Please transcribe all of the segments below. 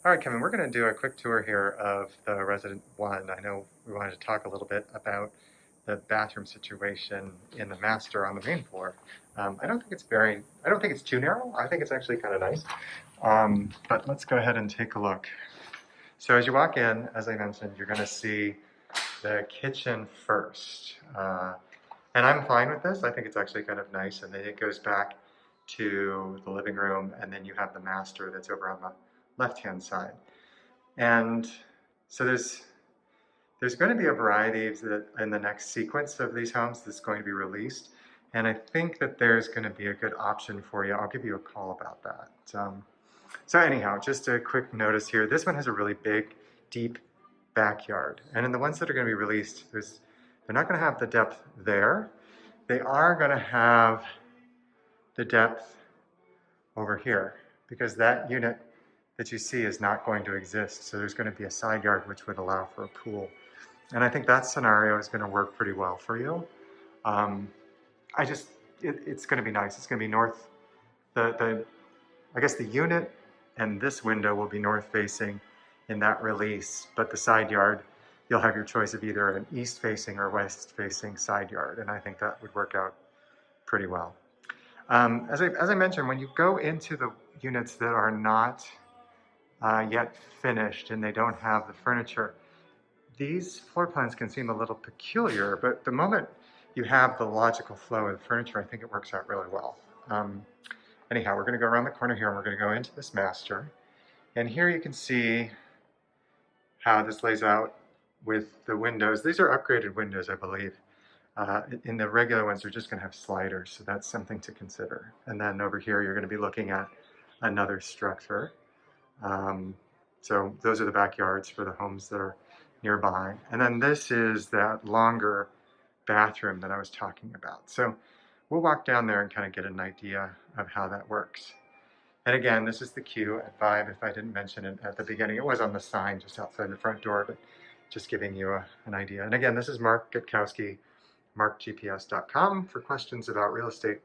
All right, Kevin, we're going to do a quick tour here of the resident one. I know we wanted to talk a little bit about the bathroom situation in the master on the main floor. I don't think it's too narrow. I think it's actually kind of nice. But let's go ahead and take a look. So as you walk in, as I mentioned, you're going to see the kitchen first. And I'm fine with this. I think it's actually kind of nice. And then it goes back to the living room, and then you have the master that's over on the left-hand side. And so there's going to be a variety of in the next sequence of these homes that's going to be released. And I think that there's going to be a good option for you. I'll give you a call about that. So anyhow, just a quick notice here. This one has a really big, deep backyard. And in the ones that are going to be released, they're not going to have the depth there. They are going to have the depth over here, because that unit that you see is not going to exist. So there's going to be a side yard which would allow for a pool. And I think that scenario is going to work pretty well for you. It's going to be nice. It's going to be north. I guess the unit and this window will be north facing in that release, but the side yard, you'll have your choice of either an east facing or west facing side yard. And I think that would work out pretty well. As I mentioned, when you go into the units that are not yet finished and they don't have the furniture, these floor plans can seem a little peculiar, but the moment you have the logical flow of the furniture, I think it works out really well. Anyhow, we're going to go around the corner here and we're going to go into this master. And here you can see how this lays out with the windows. These are upgraded windows, I believe. In the regular ones, they're just going to have sliders, so that's something to consider. And then over here, you're going to be looking at another structure. So those are the backyards for the homes that are nearby. And then this is that longer bathroom that I was talking about. So we'll walk down there and kind of get an idea of how that works. And again, this is the Q at 5. If I didn't mention it at the beginning, it was on the sign just outside the front door, but just giving you an idea. And again, this is Mark Gutkowski, markgps.com, for questions about real estate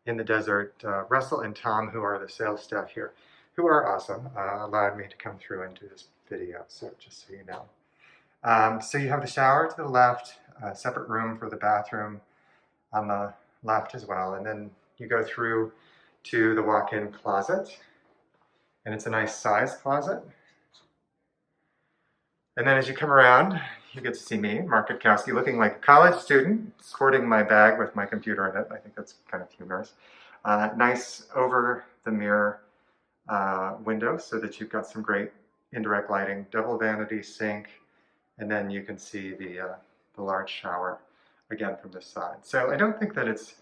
in the desert. Russell and Tom, who are the sales staff here, who are awesome, allowed me to come through and do this video, so just so you know. So you have the shower to the left, a separate room for the bathroom on the left as well, and then you go through to the walk-in closet, and it's a nice size closet. And then as you come around, you get to see me, Mark Gutkowski, looking like a college student, sporting my bag with my computer in it. I think that's kind of humorous. Nice over the mirror window so that you've got some great indirect lighting, double vanity sink, and then you can see the large shower again from this side. So I don't think that it's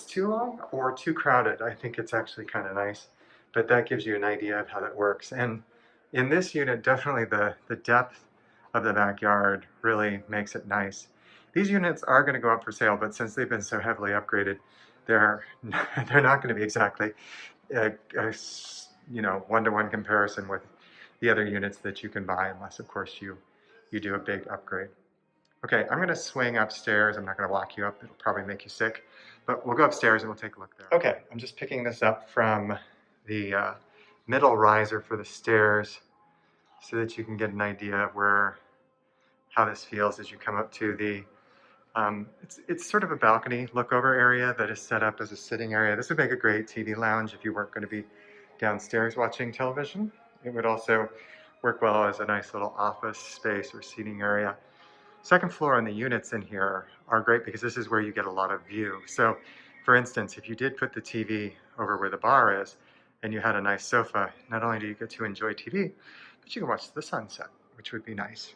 too long or too crowded. I think it's actually kind of nice, but that gives you an idea of how that works. And in this unit, definitely the depth of the backyard really makes it nice. These units are going to go up for sale, but since they've been so heavily upgraded, they're not going to be exactly a one-to-one comparison with the other units that you can buy, unless of course you do a big upgrade. Okay, I'm going to swing upstairs. I'm not going to walk you up. It'll probably make you sick, but we'll go upstairs and we'll take a look there. Okay, I'm just picking this up from the middle riser for the stairs so that you can get an idea of how this feels as you come up to the it's sort of a balcony lookover area that is set up as a sitting area. This would make a great TV lounge if you weren't going to be downstairs watching television. It would also work well as a nice little office space or seating area. Second floor and the units in here are great because this is where you get a lot of view. So for instance, if you did put the TV over where the bar is and you had a nice sofa, not only do you get to enjoy TV, but you can watch the sunset, which would be nice.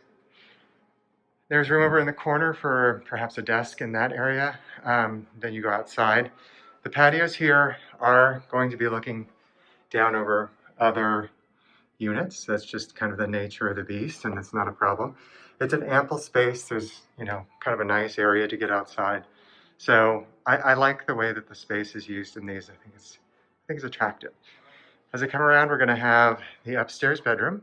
There's room over in the corner for perhaps a desk in that area. Then you go outside. The patios here are going to be looking down over other units. That's just kind of the nature of the beast, and it's not a problem. It's an ample space. There's, kind of a nice area to get outside. So I like the way that the space is used in these. I think it's attractive. As I come around, we're going to have the upstairs bedroom.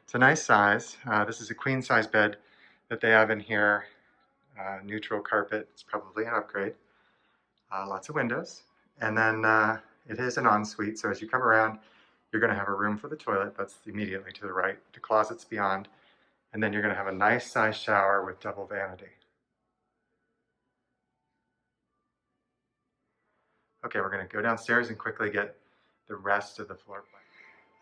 It's a nice size. This is a queen size bed that they have in here. Neutral carpet. It's probably an upgrade. Lots of windows. And then it is an ensuite. So as you come around, You're going to have a room for the toilet that's immediately to the right, the closets beyond, and then you're going to have a nice sized shower with double vanity. Okay, we're going to go downstairs and quickly get the rest of the floor plan.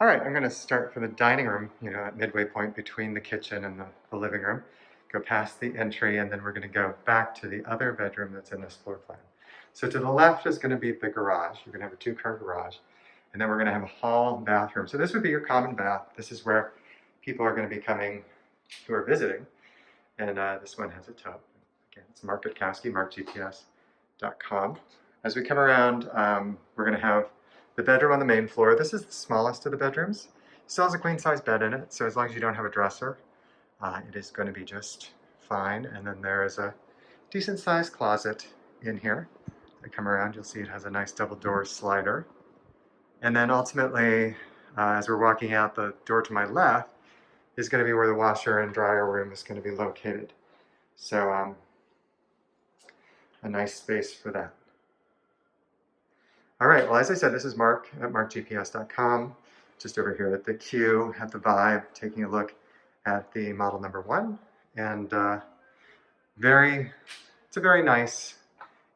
All right, I'm going to start from the dining room, at midway point between the kitchen and the living room. Go past the entry, and then we're going to go back to the other bedroom that's in this floor plan. So to the left is going to be the garage. You're going to have a two-car garage. And then we're going to have a hall bathroom. So this would be your common bath. This is where people are going to be coming who are visiting. And this one has a tub. Again, it's Mark Gutkowski, markgps.com. As we come around, we're going to have the bedroom on the main floor. This is the smallest of the bedrooms. It still has a queen-size bed in it, so as long as you don't have a dresser, it is going to be just fine. And then there is a decent-sized closet in here. As I come around, you'll see it has a nice double-door slider. And then ultimately, as we're walking out, the door to my left is going to be where the washer and dryer room is going to be located. So a nice space for that. All right, well, as I said, this is Mark at markgps.com. Just over here at the Q, at the Vibe, taking a look at the model number 1. And it's a very nice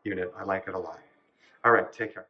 unit. I like it a lot. All right, take care.